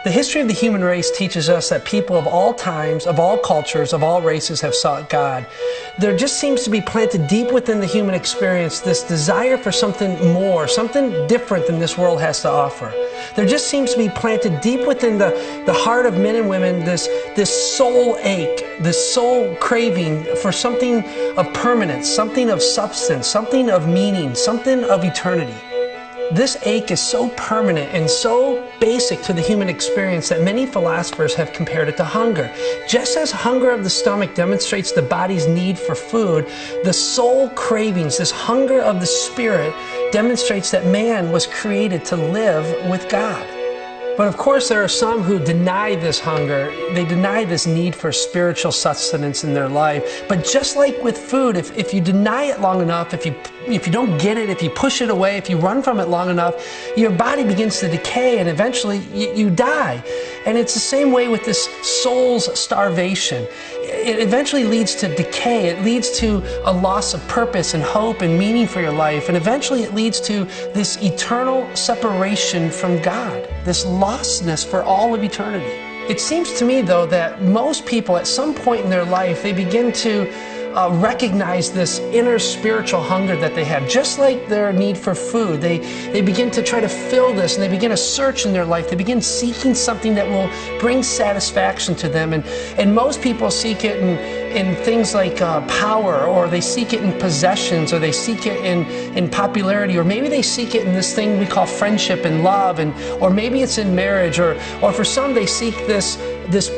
The history of the human race teaches us that people of all times, of all cultures, of all races have sought God. There just seems to be planted deep within the human experience this desire for something more, something different than this world has to offer. There just seems to be planted deep within the heart of men and women this soul ache, this soul craving for something of permanence, something of substance, something of meaning, something of eternity. This ache is so permanent and so basic to the human experience that many philosophers have compared it to hunger. Just as hunger of the stomach demonstrates the body's need for food, the soul cravings, this hunger of the spirit, demonstrates that man was created to live with God. But of course, there are some who deny this hunger. They deny this need for spiritual sustenance in their life. But just like with food, if you deny it long enough, if you don't get it, if you push it away, if you run from it long enough, your body begins to decay and eventually you die. And it's the same way with this soul's starvation. It eventually leads to decay. It leads to a loss of purpose and hope and meaning for your life. And eventually it leads to this eternal separation from God, this lostness for all of eternity. It seems to me, though, that most people at some point in their life, they begin to recognize this inner spiritual hunger that they have, just like their need for food. They begin to try to fill this, and they begin to search in their life. They begin seeking something that will bring satisfaction to them. And most people seek it in things like power, or they seek it in possessions, or they seek it in popularity, or maybe they seek it in this thing we call friendship and love, or maybe it's in marriage, or for some they seek this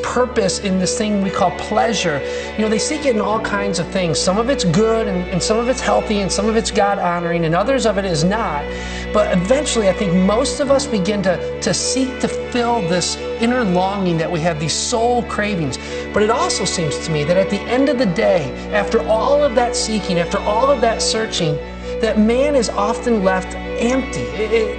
purpose in this thing we call pleasure. You know, they seek it in all kinds of things. Some of it's good, and some of it's healthy, and some of it's God-honoring, and others of it is not. But eventually, I think most of us begin to seek to fill this inner longing that we have, these soul cravings. But it also seems to me that at the end of the day, after all of that seeking, after all of that searching, that man is often left empty.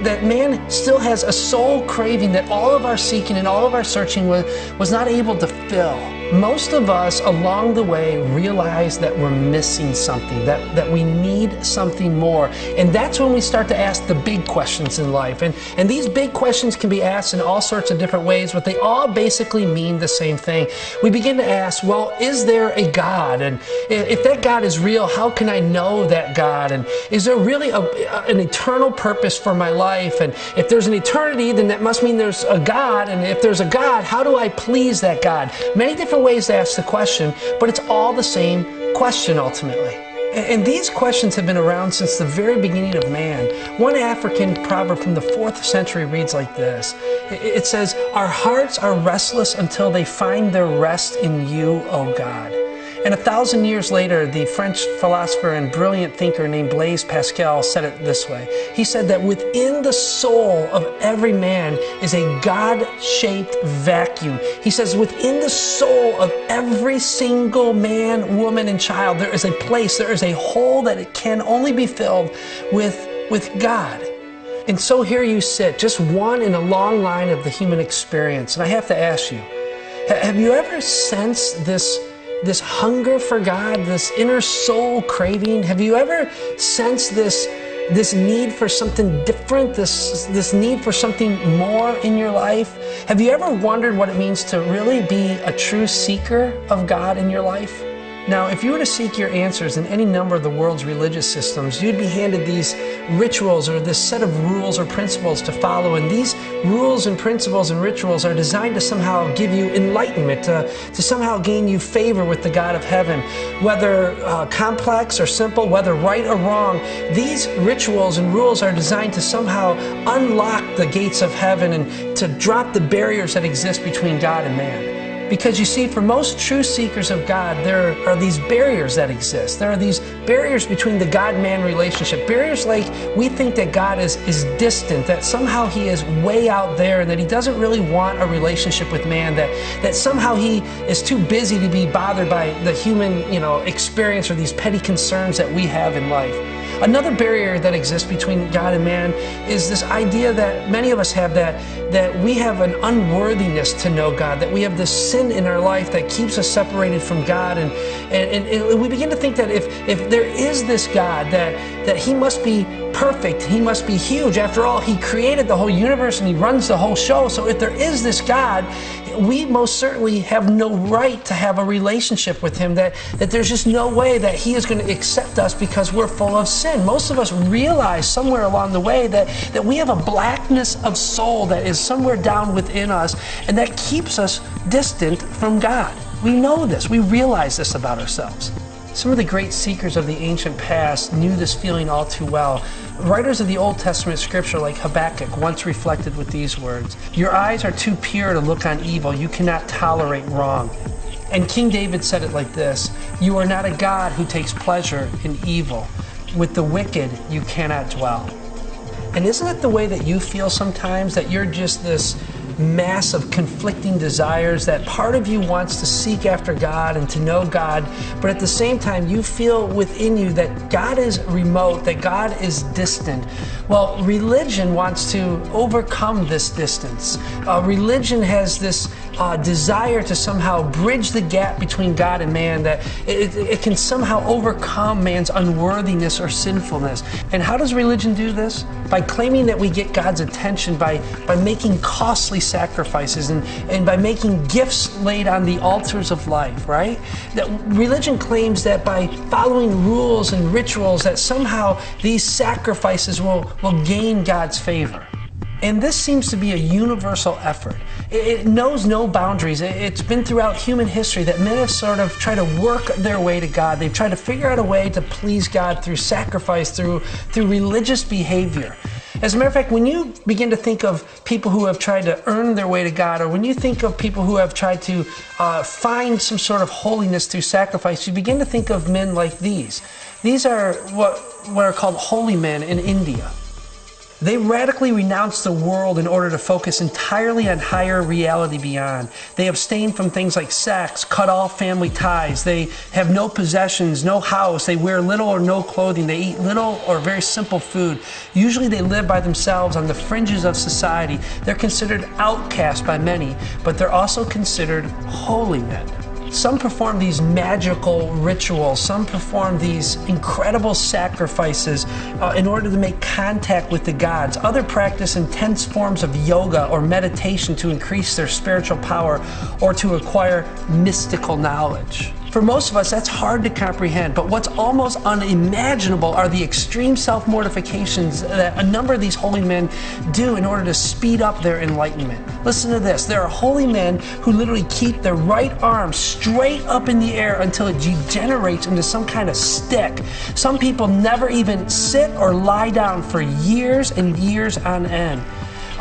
That man still has a soul craving that all of our seeking and all of our searching was not able to fill. Most of us along the way realize that we're missing something, that we need something more. And that's when we start to ask the big questions in life. And these big questions can be asked in all sorts of different ways, but they all basically mean the same thing. We begin to ask, well, is there a God? And if that God is real, how can I know that God? And is there really an eternal purpose for my life? And if there's an eternity, then that must mean there's a God. And if there's a God, how do I please that God? Many different ways to ask the question, but it's all the same question ultimately. And these questions have been around since the very beginning of man. One African proverb from the 4th century reads like this. It says, "Our hearts are restless until they find their rest in you, O God." And 1,000 years later, the French philosopher and brilliant thinker named Blaise Pascal said it this way. He said that within the soul of every man is a God-shaped vacuum. He says within the soul of every single man, woman, and child, there is a place, there is a hole that it can only be filled with God. And so here you sit, just one in a long line of the human experience. And I have to ask you, have you ever sensed this hunger for God, this inner soul craving? Have you ever sensed this need for something different, this need for something more in your life? Have you ever wondered what it means to really be a true seeker of God in your life? Now, if you were to seek your answers in any number of the world's religious systems, you'd be handed these rituals or this set of rules or principles to follow. And these rules and principles and rituals are designed to somehow give you enlightenment, to somehow gain you favor with the God of heaven. Whether complex or simple, whether right or wrong, these rituals and rules are designed to somehow unlock the gates of heaven and to drop the barriers that exist between God and man. Because you see, for most true seekers of God, there are these barriers that exist. There are these barriers between the God-man relationship. Barriers like we think that God is distant, that somehow He is way out there, and that He doesn't really want a relationship with man, that somehow He is too busy to be bothered by the human, experience or these petty concerns that we have in life. Another barrier that exists between God and man is this idea that many of us have that we have an unworthiness to know God, that we have this sin in our life that keeps us separated from God. And we begin to think that if there is this God, that He must be perfect. He must be huge. After all, he created the whole universe and he runs the whole show. So if there is this God, we most certainly have no right to have a relationship with him, that there's just no way that he is going to accept us because we're full of sin. Most of us realize somewhere along the way that we have a blackness of soul that is somewhere down within us, and that keeps us distant from God. We know this. We realize this about ourselves. Some of the great seekers of the ancient past knew this feeling all too well. Writers of the Old Testament scripture like Habakkuk once reflected with these words, "Your eyes are too pure to look on evil. You cannot tolerate wrong." And King David said it like this, "You are not a God who takes pleasure in evil. With the wicked you cannot dwell." And isn't it the way that you feel sometimes, that you're just this mass of conflicting desires, that part of you wants to seek after God and to know God, but at the same time you feel within you that God is remote, that God is distant? Well, religion wants to overcome this distance. Religion has this desire to somehow bridge the gap between God and man, that it can somehow overcome man's unworthiness or sinfulness. And how does religion do this? By claiming that we get God's attention by making costly sacrifices and by making gifts laid on the altars of life, right? That religion claims that by following rules and rituals that somehow these sacrifices will gain God's favor. And this seems to be a universal effort. It knows no boundaries. It's been throughout human history that men have sort of tried to work their way to God. They've tried to figure out a way to please God through sacrifice, through religious behavior. As a matter of fact, when you begin to think of people who have tried to earn their way to God, or when you think of people who have tried to find some sort of holiness through sacrifice, you begin to think of men like these. These are what are called holy men in India. They radically renounce the world in order to focus entirely on higher reality beyond. They abstain from things like sex, cut off family ties. They have no possessions, no house. They wear little or no clothing. They eat little or very simple food. Usually they live by themselves on the fringes of society. They're considered outcasts by many, but they're also considered holy men. Some perform these magical rituals. Some perform these incredible sacrifices in order to make contact with the gods. Others practice intense forms of yoga or meditation to increase their spiritual power or to acquire mystical knowledge. For most of us, that's hard to comprehend, but what's almost unimaginable are the extreme self-mortifications that a number of these holy men do in order to speed up their enlightenment. Listen to this. There are holy men who literally keep their right arm straight up in the air until it degenerates into some kind of stick. Some people never even sit or lie down for years and years on end.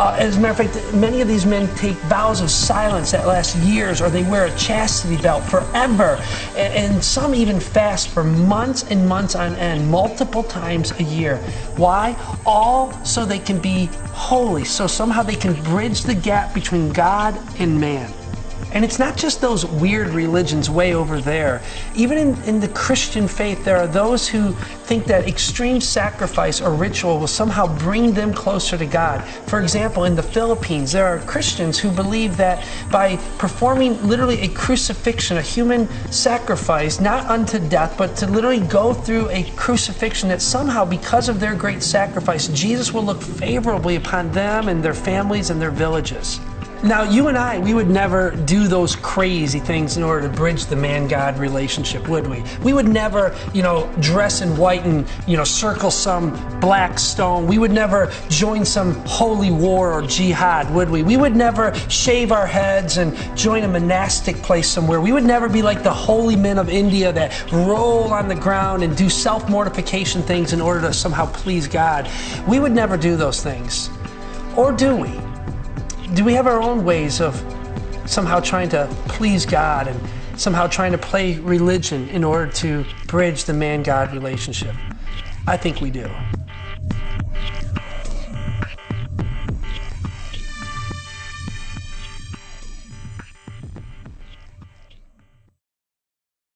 As a matter of fact, many of these men take vows of silence that last years, or they wear a chastity belt forever. And some even fast for months and months on end, multiple times a year. Why? All so they can be holy, so somehow they can bridge the gap between God and man. And it's not just those weird religions way over there. Even in the Christian faith, there are those who think that extreme sacrifice or ritual will somehow bring them closer to God. For example, in the Philippines, there are Christians who believe that by performing literally a crucifixion, a human sacrifice, not unto death, but to literally go through a crucifixion, that somehow because of their great sacrifice, Jesus will look favorably upon them and their families and their villages. Now, you and I, we would never do those crazy things in order to bridge the man-God relationship, would we? We would never, dress in white and, circle some black stone. We would never join some holy war or jihad, would we? We would never shave our heads and join a monastic place somewhere. We would never be like the holy men of India that roll on the ground and do self-mortification things in order to somehow please God. We would never do those things. Or do we? Do we have our own ways of somehow trying to please God and somehow trying to play religion in order to bridge the man-God relationship? I think we do.